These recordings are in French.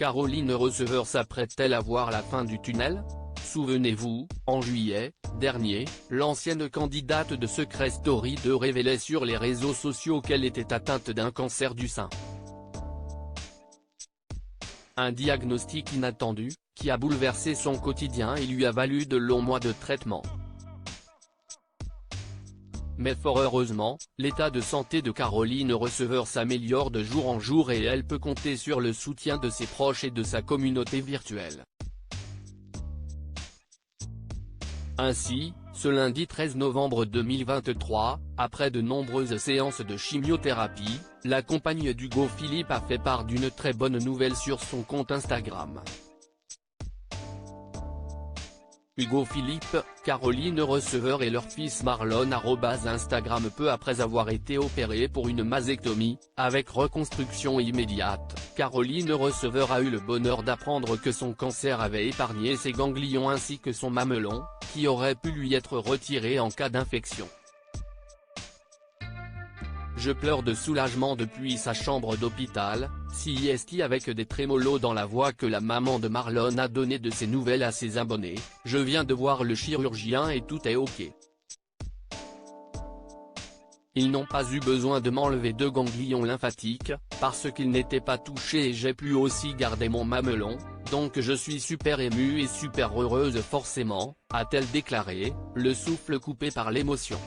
Caroline Receveur s'apprête-t-elle à voir la fin du tunnel? Souvenez-vous, en juillet dernier, l'ancienne candidate de Secret Story 2 révélait sur les réseaux sociaux qu'elle était atteinte d'un cancer du sein. Un diagnostic inattendu, qui a bouleversé son quotidien et lui a valu de longs mois de traitement. Mais fort heureusement, l'état de santé de Caroline Receveur s'améliore de jour en jour et elle peut compter sur le soutien de ses proches et de sa communauté virtuelle. Ainsi, ce lundi 13 novembre 2023, après de nombreuses séances de chimiothérapie, la compagne d'Hugo Philippe a fait part d'une très bonne nouvelle sur son compte Instagram. Hugo Philippe, Caroline Receveur et leur fils Marlon @Instagram peu après avoir été opérés pour une mastectomie, avec reconstruction immédiate, Caroline Receveur a eu le bonheur d'apprendre que son cancer avait épargné ses ganglions ainsi que son mamelon, qui aurait pu lui être retiré en cas d'infection. Je pleure de soulagement depuis sa chambre d'hôpital, CIST avec des trémolos dans la voix que la maman de Marlon a donné de ses nouvelles à ses abonnés. Je viens de voir le chirurgien et tout est ok. Ils n'ont pas eu besoin de m'enlever 2 ganglions lymphatiques, parce qu'ils n'étaient pas touchés et j'ai pu aussi garder mon mamelon, donc je suis super émue et super heureuse forcément, a-t-elle déclaré, le souffle coupé par l'émotion.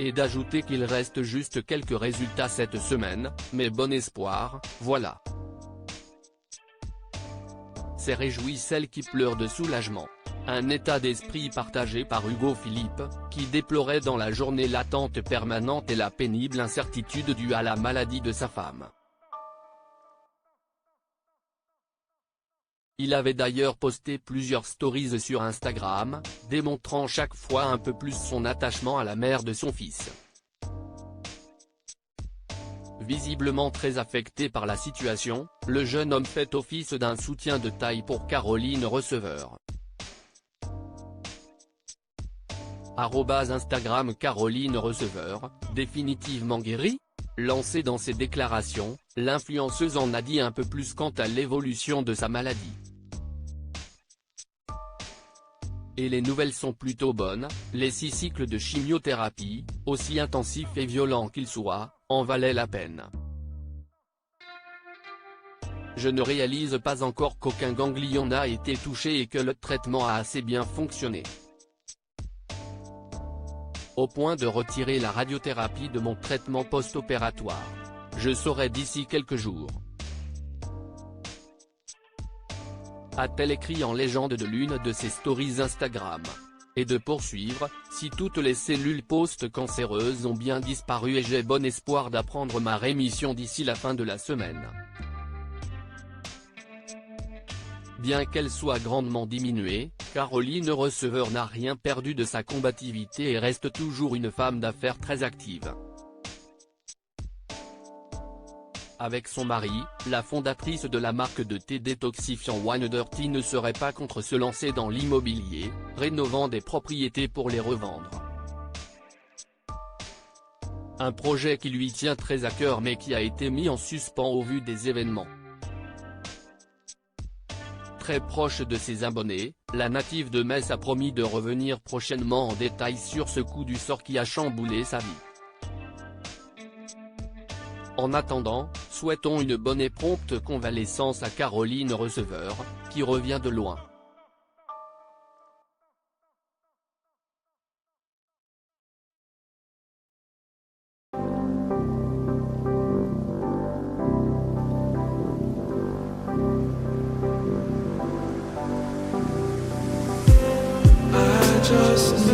Et d'ajouter qu'il reste juste quelques résultats cette semaine, mais bon espoir, voilà. C'est réjoui celle qui pleure de soulagement. Un état d'esprit partagé par Hugo Philippe, qui déplorait dans la journée l'attente permanente et la pénible incertitude due à la maladie de sa femme. Il avait d'ailleurs posté plusieurs stories sur Instagram, démontrant chaque fois un peu plus son attachement à la mère de son fils. Visiblement très affecté par la situation, le jeune homme fait office d'un soutien de taille pour Caroline Receveur. @Instagram Caroline Receveur, définitivement guérie ? Lancée dans ses déclarations, l'influenceuse en a dit un peu plus quant à l'évolution de sa maladie. Et les nouvelles sont plutôt bonnes, les 6 cycles de chimiothérapie, aussi intensifs et violents qu'ils soient, en valaient la peine. Je ne réalise pas encore qu'aucun ganglion n'a été touché et que le traitement a assez bien fonctionné. Au point de retirer la radiothérapie de mon traitement post-opératoire. Je saurai d'ici quelques jours. A-t-elle écrit en légende de l'une de ses stories Instagram. Et de poursuivre, si toutes les cellules post-cancéreuses ont bien disparu et j'ai bon espoir d'apprendre ma rémission d'ici la fin de la semaine. Bien qu'elle soit grandement diminuée, Caroline Receveur n'a rien perdu de sa combativité et reste toujours une femme d'affaires très active. Avec son mari, la fondatrice de la marque de thé détoxifiant One Dirty ne serait pas contre se lancer dans l'immobilier, rénovant des propriétés pour les revendre. Un projet qui lui tient très à cœur mais qui a été mis en suspens au vu des événements. Très proche de ses abonnés, la native de Metz a promis de revenir prochainement en détail sur ce coup du sort qui a chamboulé sa vie. En attendant, souhaitons une bonne et prompte convalescence à Caroline Receveur, qui revient de loin. Just